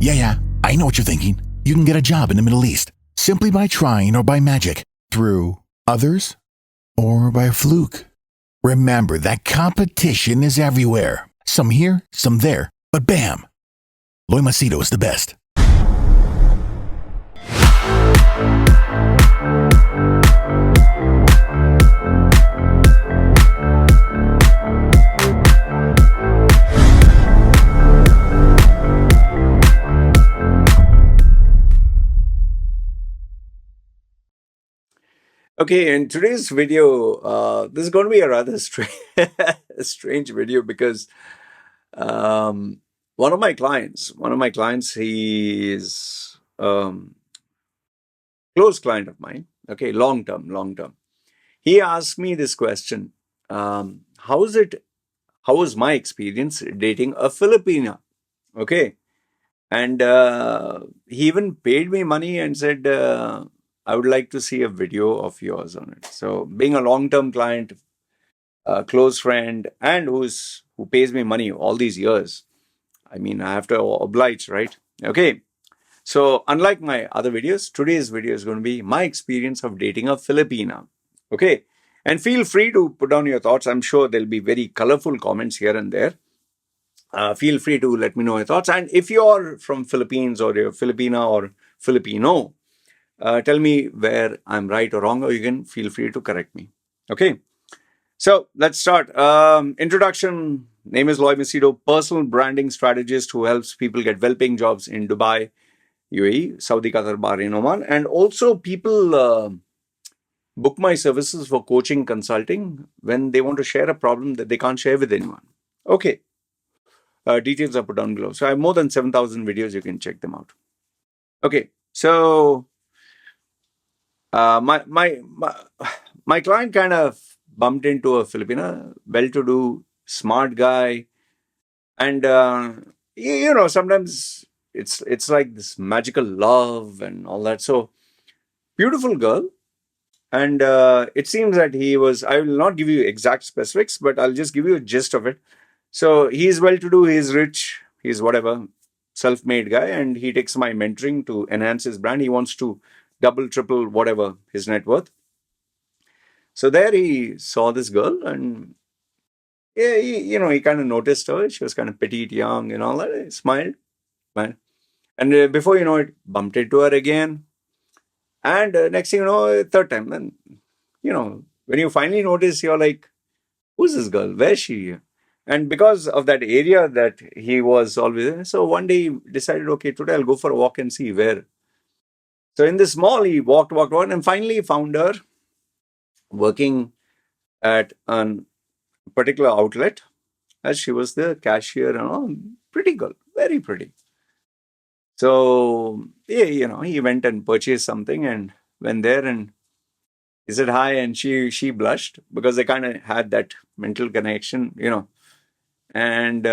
Yeah, I know what you're thinking. You can get a job in the Middle East simply by trying or by magic, through others, or by a fluke. Remember that competition is everywhere. Some here, some there, but bam! Loy Machedo is the best. Okay, in today's video, this is going to be a rather strange video because one of my clients, he is close client of mine. Okay, long term. He asked me this question: How was my experience dating a Filipina? Okay, and he even paid me money and said, I would like to see a video of yours on it. So, being a long-term client, a close friend, and who pays me money all these years, I mean, I have to oblige, right? Okay. So, unlike my other videos, today's video is going to be my experience of dating a Filipina. Okay. And feel free to put down your thoughts. I'm sure there'll be very colorful comments here and there. Feel free to let me know your thoughts. And if you're from Philippines or you're Filipina or Filipino, tell me where I'm right or wrong, or you can feel free to correct me. Okay. So let's start. Introduction. Name is Loy Machedo, personal branding strategist who helps people get well-paying jobs in Dubai, UAE, Saudi, Qatar, Bahrain, Oman, and also people book my services for coaching, consulting when they want to share a problem that they can't share with anyone. Okay. Details are put down below. So I have more than 7,000 videos. You can check them out. Okay. So my client kind of bumped into a Filipina, well-to-do, smart guy, and sometimes it's like this magical love and all that. So beautiful girl, and it seems that he was. I will not give you exact specifics, but I'll just give you a gist of it. So he's well-to-do, he's rich, he's whatever, self-made guy, and he takes my mentoring to enhance his brand. He wants to double, triple, whatever his net worth. So there he saw this girl, and yeah, he kind of noticed her. She was kind of petite, young, and all that. He smiled, man. And before you know it, bumped into her again. And next thing you know, third time. Then, when you finally notice, you're like, who's this girl? Where's she? And because of that area that he was always in, so one day he decided, okay, today I'll go for a walk and see where. So in this mall, he walked, and finally found her working at a particular outlet, as she was the cashier and all. Pretty girl, very pretty. So, yeah, he went and purchased something and went there and he said hi, and she blushed because they kind of had that mental connection, and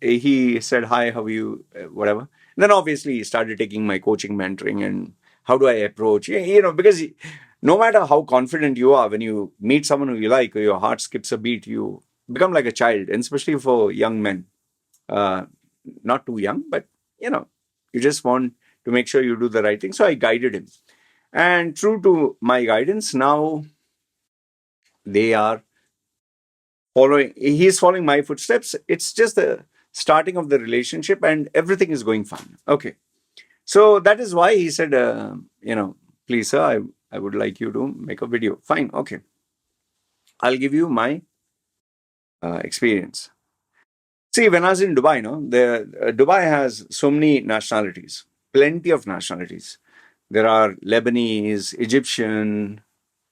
he said hi, how are you, whatever. And then obviously he started taking my coaching, mentoring, and how do I approach, because no matter how confident you are, when you meet someone who you like, or your heart skips a beat, you become like a child, and especially for young men, not too young, but you just want to make sure you do the right thing. So I guided him, and true to my guidance, now they are he's following my footsteps. It's just the starting of the relationship and everything is going fine. Okay. So that is why he said, please, sir, I would like you to make a video. Fine. Okay. I'll give you my experience. See, when I was in Dubai, Dubai has so many nationalities, plenty of nationalities. There are Lebanese, Egyptian,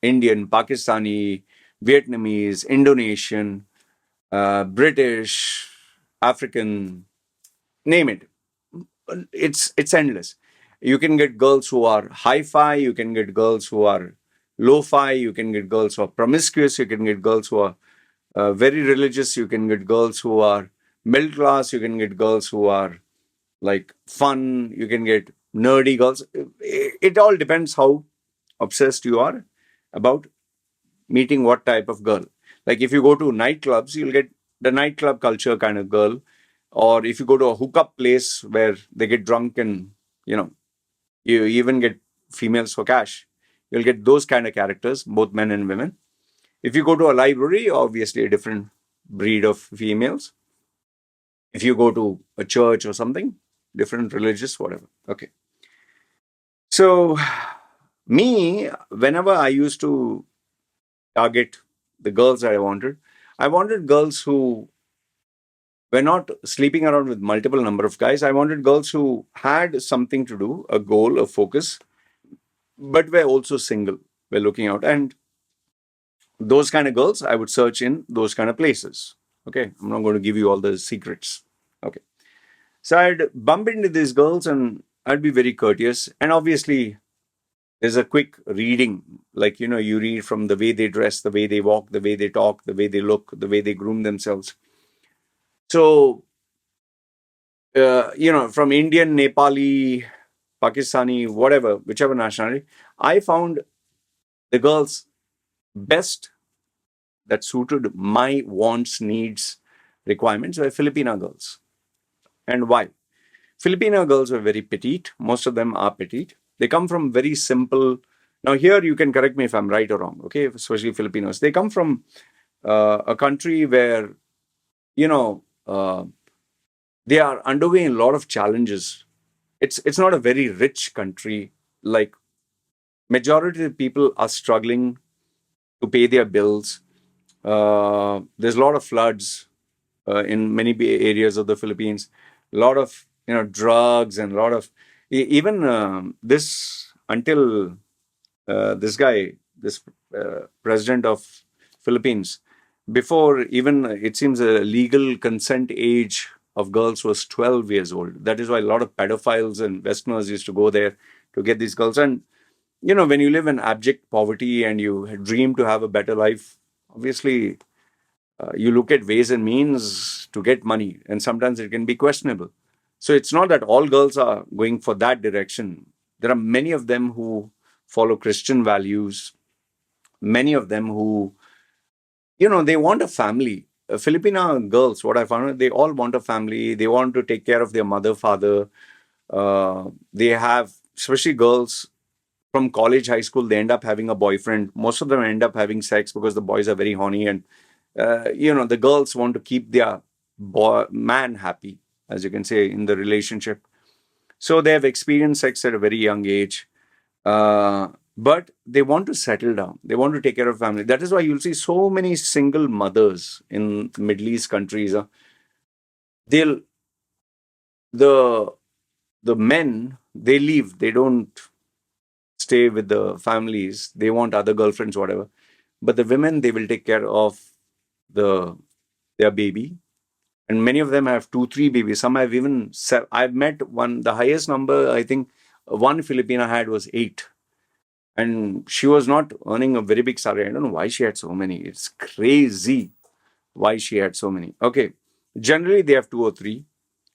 Indian, Pakistani, Vietnamese, Indonesian, British, African, name it. It's endless. You can get girls who are hi-fi, you can get girls who are lo-fi, you can get girls who are promiscuous, you can get girls who are very religious, you can get girls who are middle class, you can get girls who are like fun, you can get nerdy girls. It all depends how obsessed you are about meeting what type of girl. Like if you go to nightclubs, you'll get the nightclub culture kind of girl. Or if you go to a hookup place where they get drunk and, you know, you even get females for cash, you'll get those kind of characters, both men and women. If you go to a library, obviously a different breed of females. If you go to a church or something, different religious, whatever. Okay. So, me, whenever I used to target the girls that I wanted girls who were not sleeping around with multiple number of guys. I wanted girls who had something to do, a goal, a focus, but were also single, were looking out. And those kind of girls, I would search in those kind of places. Okay. I'm not going to give you all the secrets. Okay. So I'd bump into these girls and I'd be very courteous. And obviously, there's a quick reading, like, you know, you read from the way they dress, the way they walk, the way they talk, the way they look, the way they groom themselves. So, you know, from Indian, Nepali, Pakistani, whatever, whichever nationality, I found the girls best that suited my wants, needs, requirements were Filipina girls. And why? Filipino girls were very petite. Most of them are petite. They come from very simple. Now, here you can correct me if I'm right or wrong, okay? Especially Filipinos. They come from a country where, you know, they are undergoing a lot of challenges. It's not a very rich country. Like, majority of people are struggling to pay their bills. There's a lot of floods in many areas of the Philippines. A lot of, you know, drugs and a lot of even this until this guy, this president of Philippines, before even it seems a legal consent age of girls was 12 years old. That is why a lot of pedophiles and Westerners used to go there to get these girls. And you know, when you live in abject poverty and you dream to have a better life, obviously you look at ways and means to get money, and sometimes it can be questionable. So it's not that all girls are going for that direction. There are many of them who follow Christian values, many of them who, you know, they want a family. Filipina girls, what I found, they all want a family. They want to take care of their mother, father. They have, especially girls from college, high school, they end up having a boyfriend. Most of them end up having sex because the boys are very horny, and you know, the girls want to keep their man happy, as you can say, in the relationship. So they have experienced sex at a very young age, but they want to settle down. They want to take care of family. That is why you'll see so many single mothers in Middle East countries. They'll the the men, they leave. They don't stay with the families. They want other girlfriends, whatever. But the women, they will take care of the their baby, and many of them have two, three babies. Some have even I've met one. The highest number I think one Filipina had was 8, and she was not earning a very big salary. I don't know why she had so many. It's crazy why she had so many. Okay, generally they have 2 or 3,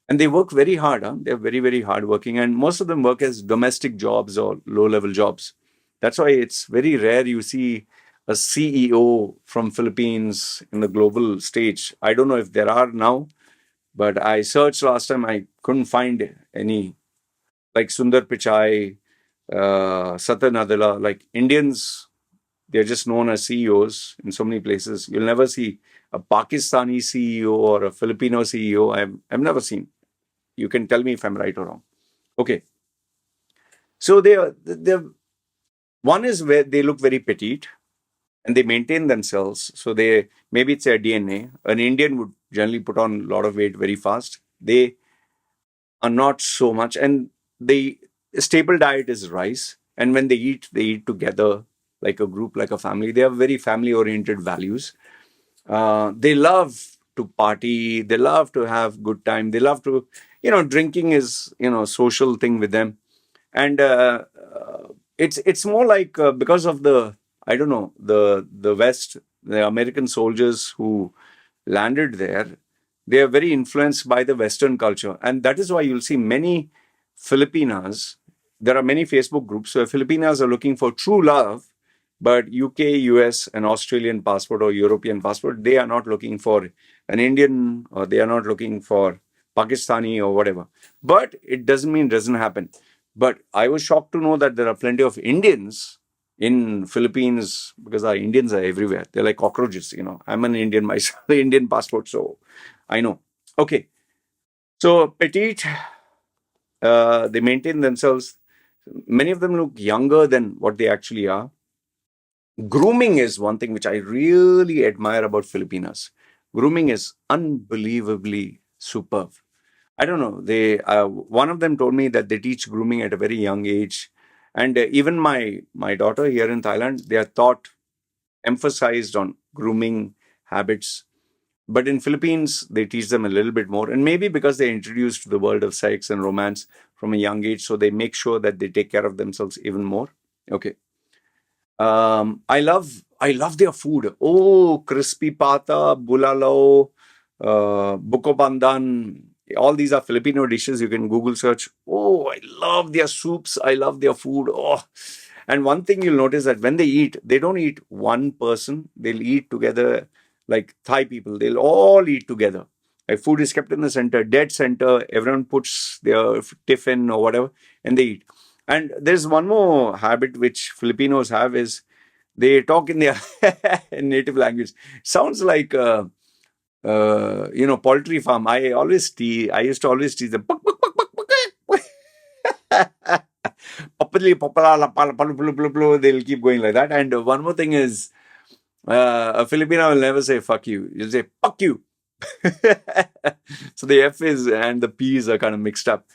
and they work very hard. They're very, very hard working, and most of them work as domestic jobs or low level jobs. That's why it's very rare you see a CEO from Philippines in the global stage. I don't know if there are now, but I searched last time, I couldn't find any. Like Sundar Pichai, Satan Adela, like Indians, they're just known as CEOs in so many places. You'll never see a Pakistani CEO or a Filipino CEO. I've never seen. You can tell me if I'm right or wrong. Okay. So they're one is where they look very petite and they maintain themselves. So they, maybe it's their DNA. An Indian would generally put on a lot of weight very fast. They are not so much, and the staple diet is rice. And when they eat together like a group, like a family. They have very family oriented values. They love to party. They love to have good time. They love to, you know, drinking is, you know, social thing with them. And it's more like because of the, I don't know, the West, the American soldiers who landed there, they are very influenced by the Western culture, and that is why you'll see many Filipinas. There are many Facebook groups where Filipinas are looking for true love, but UK, US, and Australian passport or European passport, they are not looking for an Indian, or they are not looking for Pakistani or whatever. But it doesn't mean it doesn't happen. But I was shocked to know that there are plenty of Indians in Philippines, because our Indians are everywhere. They're like cockroaches, I'm an Indian myself, the Indian passport, so I know. Okay. So petite, they maintain themselves. Many of them look younger than what they actually are. Grooming is one thing which I really admire about Filipinas. Grooming is unbelievably superb. I don't know. They one of them told me that they teach grooming at a very young age, and even my daughter here in Thailand, they are taught emphasized on grooming habits. But in Philippines, they teach them a little bit more, and maybe because they're introduced to the world of sex and romance from a young age, so they make sure that they take care of themselves even more. Okay. I love their food. Oh, crispy pata, bulalo, buko pandan. All these are Filipino dishes. You can Google search. Oh, I love their soups. I love their food. Oh, and one thing you'll notice that when they eat, they don't eat one person. They'll eat together like Thai people. They'll all eat together. Like food is kept in the center, dead center. Everyone puts their tiffin or whatever, and they eat. And there's one more habit which Filipinos have is they talk in their native language. Sounds like poultry farm. I used to always tease them. They'll keep going like that. And one more thing is, a Filipino will never say fuck you. You'll say fuck you. So the F is and the P's are kind of mixed up.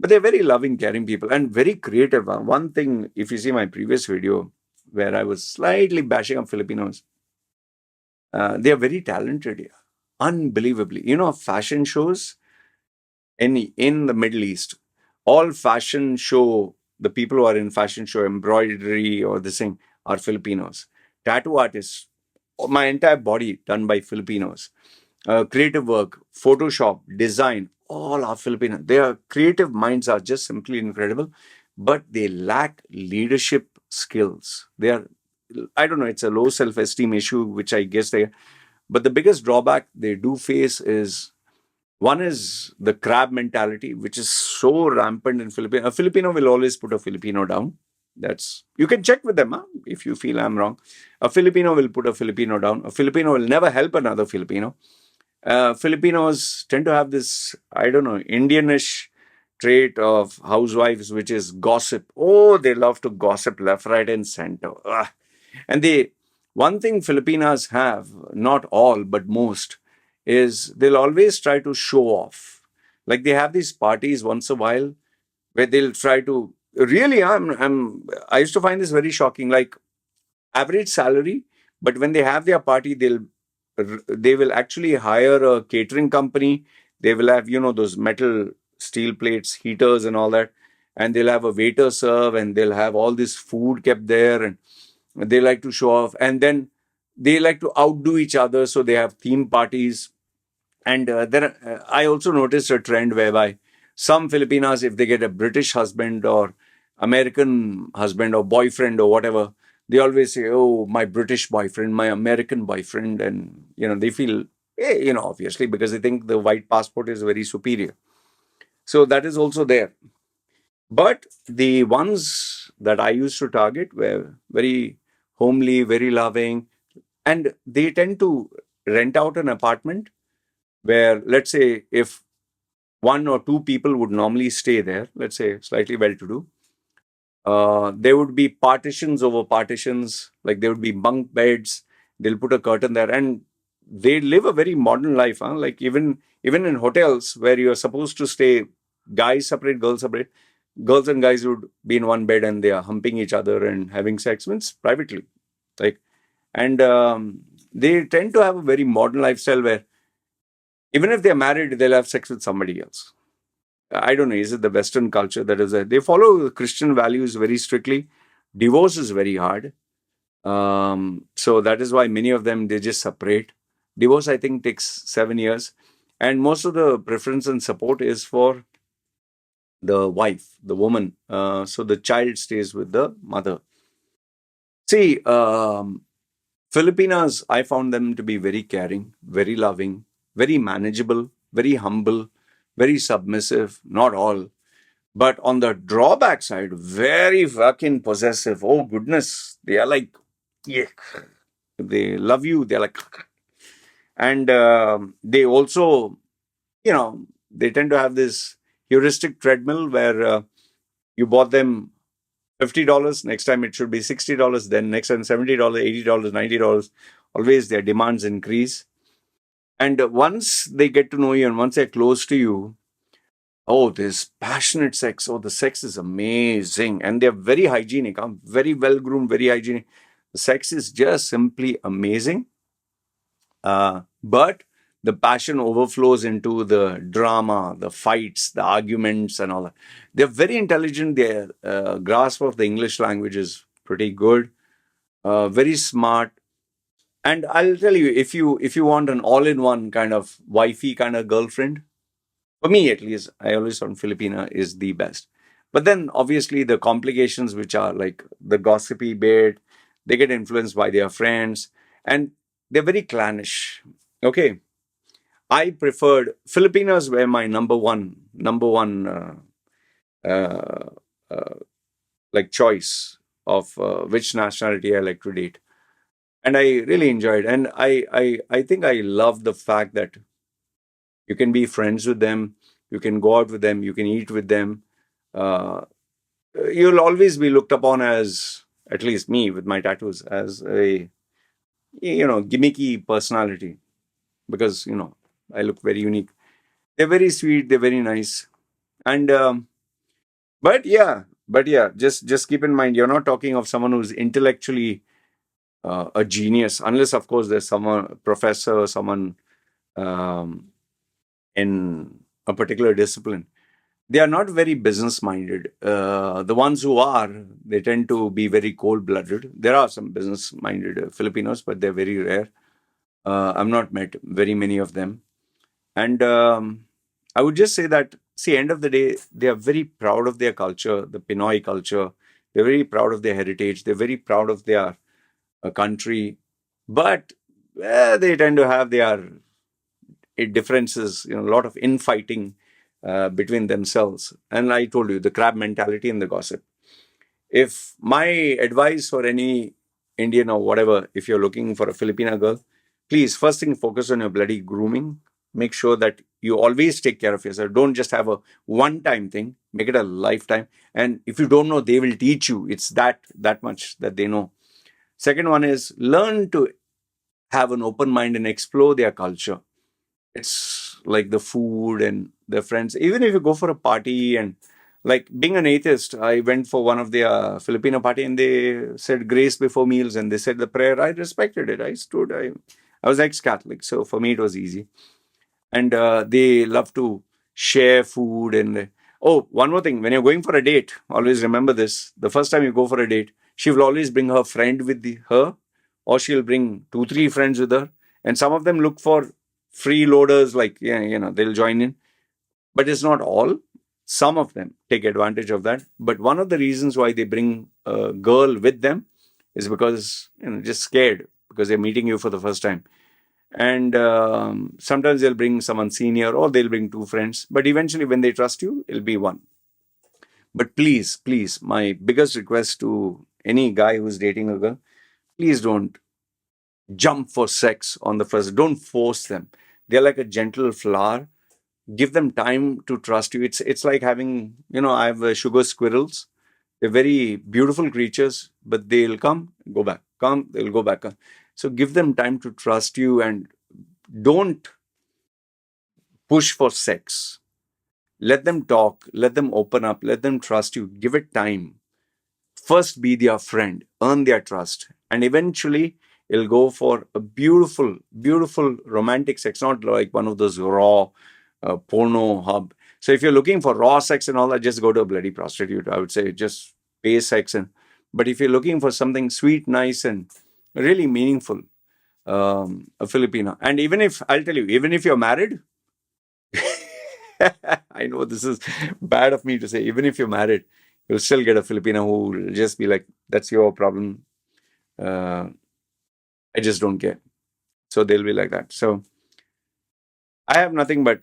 But they're very loving, caring people and very creative. One thing, if you see my previous video where I was slightly bashing up Filipinos, they are very talented. Yeah. Unbelievably. Fashion shows in the Middle East, all fashion show, the people who are in fashion show, embroidery or this thing are Filipinos. Tattoo artists, my entire body done by Filipinos. Creative work, Photoshop, design, all are Filipino. Their creative minds are just simply incredible, but they lack leadership skills. I don't know, it's a low self-esteem issue, which I guess but the biggest drawback they do face is one is the crab mentality, which is so rampant in Filipino. A Filipino will always put a Filipino down. You can check with them if you feel I'm wrong. A Filipino will put a Filipino down. A Filipino will never help another Filipino. Filipinos tend to have this, I don't know, Indianish trait of housewives, which is gossip. Oh, they love to gossip left, right, and center. Ugh. And one thing Filipinas have, not all, but most, is they'll always try to show off. Like they have these parties once a while where they'll try to really. I used to find this very shocking. Like average salary, but when they have their party, they will actually hire a catering company. They will have those metal steel plates, heaters, and all that, and they'll have a waiter serve, and they'll have all this food kept there, and they like to show off, and then they like to outdo each other. So they have theme parties. And I also noticed a trend whereby some Filipinas, if they get a British husband or American husband or boyfriend or whatever, they always say, "Oh, my British boyfriend, my American boyfriend," and they feel, obviously because they think the white passport is very superior. So that is also there. But the ones that I used to target were very homely, very loving, and they tend to rent out an apartment where, let's say, if one or two people would normally stay there, let's say slightly well to do, there would be partitions over partitions, like there would be bunk beds, they'll put a curtain there, and they live a very modern life. Like even in hotels where you're supposed to stay, guys separate, girls separate, girls and guys would be in one bed and they are humping each other and having sex means privately. Like, and they tend to have a very modern lifestyle where even if they're married, they'll have sex with somebody else. I don't know, is it the Western culture that is there? They follow Christian values very strictly. Divorce is very hard. So that is why many of them, they just separate. Divorce, I think, takes 7 years. And most of the preference and support is for the wife, the woman. So the child stays with the mother. See, Filipinas, I found them to be very caring, very loving, very manageable, very humble, very submissive, not all. But on the drawback side, very fucking possessive. Oh goodness, they are like, yeah, they love you. They're like, and they also, they tend to have this heuristic treadmill where you bought them $50. Next time it should be $60. Then next time $70, $80, $90. Always their demands increase. And once they get to know you and once they're close to you, oh, this passionate sex. Oh, the sex is amazing. And they're very hygienic. I'm very well groomed, very hygienic. The sex is just simply amazing. But the passion overflows into the drama, the fights, the arguments, and all that. They're very intelligent. Their grasp of the English language is pretty good. Very smart. And I'll tell you, if you want an all-in-one kind of wifey kind of girlfriend, for me at least, I always found Filipina is the best. But then obviously the complications, which are like the gossipy bit, they get influenced by their friends, and they're very clannish. Okay, I preferred Filipinos were my number one uh, uh, like choice of which nationality I like to date, and I really enjoyed. And I think I love the fact that you can be friends with them, you can go out with them, you can eat with them. Uh, you'll always be looked upon as, at least me with my tattoos, as a gimmicky personality because I look very unique. They're very sweet, they're very nice, and but yeah, just keep in mind you're not talking of someone who's intellectually a genius, unless of course there's someone professor, someone um, in a particular discipline. They are not very business minded. The ones who are, they tend to be very cold blooded. There are some business minded Filipinos, but they're very rare. I've not met very many of them. And I would just say that, see, end of the day, they are very proud of their culture, the Pinoy culture. They're very proud of their heritage. They're very proud of their country. But they tend to have their differences, a lot of infighting between themselves. And I told you, the crab mentality and the gossip. If my advice for any Indian or whatever, if you're looking for a Filipina girl, please, first thing, focus on your bloody grooming. Make sure that you always take care of yourself. Don't just have a one-time thing. Make it a lifetime. And if you don't know, they will teach you. It's that much that they know. Second one is learn to have an open mind and explore their culture. It's like the food and the friends. Even if you go for a party and like being an atheist, I went for one of their Filipino party and they said grace before meals and they said the prayer. I respected it. I stood. I was ex-Catholic, so for me it was easy. And they love to share food. And oh, one more thing: when you're going for a date, always remember this: the first time you go for a date, she will always bring her friend with her, or she'll bring 2, 3 friends with her. And some of them look for freeloaders, like they'll join in, but it's not all. Some of them take advantage of that. But one of the reasons why they bring a girl with them is because just scared because they're meeting you for the first time. And sometimes they'll bring someone senior or they'll bring 2 friends. But eventually, when they trust you, it'll be one. But please, please, my biggest request to any guy who's dating a girl, please don't jump for sex on the first. Don't force them. They're like a gentle flower. Give them time to trust you. It's like having, I have sugar squirrels. They're very beautiful creatures, but they'll come, go back, come, they'll go back. So give them time to trust you and don't push for sex. Let them talk, let them open up, let them trust you. Give it time. First be their friend, earn their trust, and eventually it'll go for a beautiful, beautiful romantic sex, not like one of those raw porno hub. So if you're looking for raw sex and all that, just go to a bloody prostitute. I would say just pay sex. But if you're looking for something sweet, nice, and really meaningful, a Filipino. And even if, I'll tell you, even if you're married, I know this is bad of me to say, even if you're married, you'll still get a Filipino who will just be like, that's your problem. Uh, I just don't care. So they'll be like that. So I have nothing but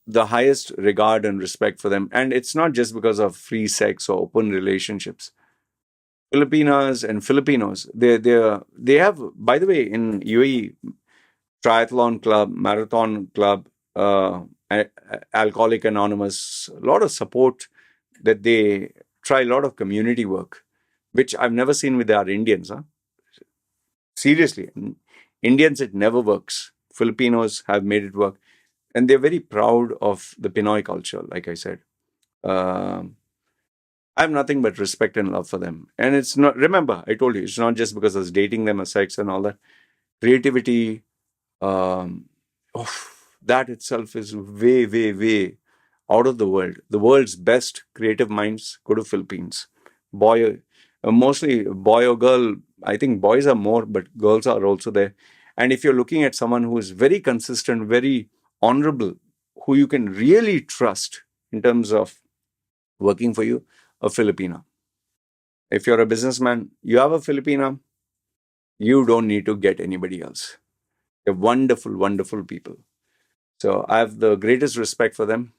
the highest regard and respect for them. And it's not just because of free sex or open relationships. Filipinas and Filipinos, they have, by the way, in UAE, triathlon club, marathon club, Alcoholic Anonymous, a lot of support that they try, a lot of community work, which I've never seen with our Indians. Huh? Seriously, Indians, it never works. Filipinos have made it work. And they're very proud of the Pinoy culture, like I said. Um I have nothing but respect and love for them. And it's not, remember, I told you, it's not just because I was dating them or sex and all that. Creativity, um, oh, that itself is way, way, way out of the world. The world's best creative minds go to Philippines. Boy, mostly boy or girl. I think boys are more, but girls are also there. And if you're looking at someone who is very consistent, very honorable, who you can really trust in terms of working for you, a Filipina. If you're a businessman, you have a Filipina, you don't need to get anybody else. They're wonderful, wonderful people. So I have the greatest respect for them.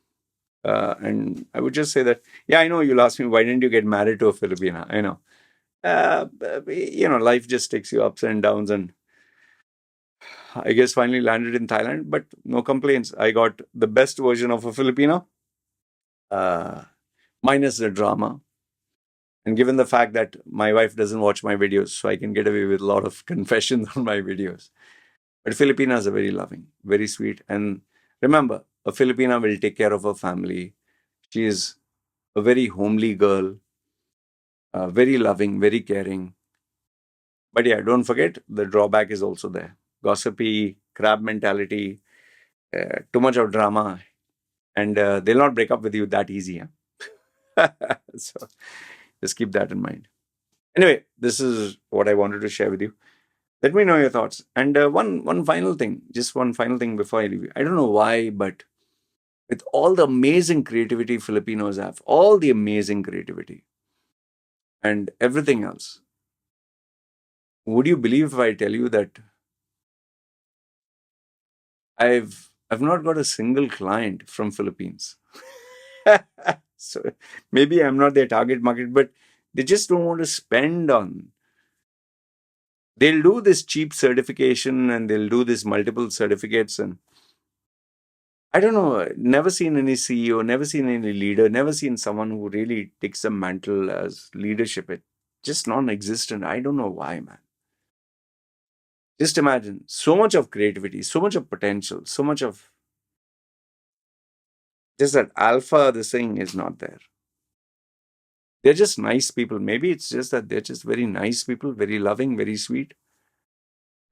And I would just say that, yeah, I know you'll ask me, why didn't you get married to a Filipina? I know. Life just takes you ups and downs. And I guess finally landed in Thailand, but no complaints. I got the best version of a Filipina, uh, minus the drama. And given the fact that my wife doesn't watch my videos, so I can get away with a lot of confessions on my videos. But Filipinas are very loving, very sweet. And remember, a Filipina will take care of her family. She is a very homely girl, very loving, very caring. But yeah, don't forget, the drawback is also there. Gossipy, crab mentality, too much of drama. And they'll not break up with you that easy. Huh? So just keep that in mind. Anyway, this is what I wanted to share with you. Let me know your thoughts. And one final thing, just one final thing before I leave you. I don't know why, but with all the amazing creativity Filipinos have, all the amazing creativity and everything else, would you believe if I tell you that I've not got a single client from Philippines? So maybe I'm not their target market, but they just don't want to spend on. They'll do this cheap certification and they'll do this multiple certificates, and I don't know, never seen any CEO, never seen any leader, never seen someone who really takes the mantle as leadership. It just non-existent. I don't know why, man. Just imagine so much of creativity, so much of potential, so much of just that alpha, this thing is not there. They're just nice people. Maybe it's just that they're just very nice people, very loving, very sweet.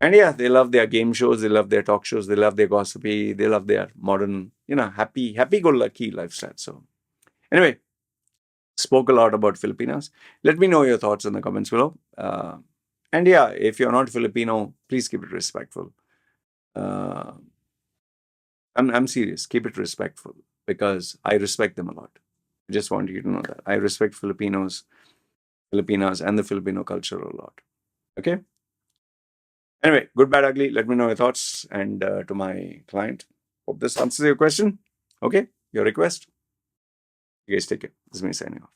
And yeah, they love their game shows, they love their talk shows, they love their gossipy, they love their modern, happy-go-lucky lifestyle. So anyway, spoke a lot about Filipinas. Let me know your thoughts in the comments below. And yeah, if you're not Filipino, please keep it respectful. Uh, I'm serious. Keep it respectful because I respect them a lot. I just want you to know that I respect Filipinos, Filipinas, and the Filipino culture a lot. Okay. Anyway, good, bad, ugly. Let me know your thoughts. And to my client, hope this answers your question. Okay, your request. You guys take care. This is me signing off.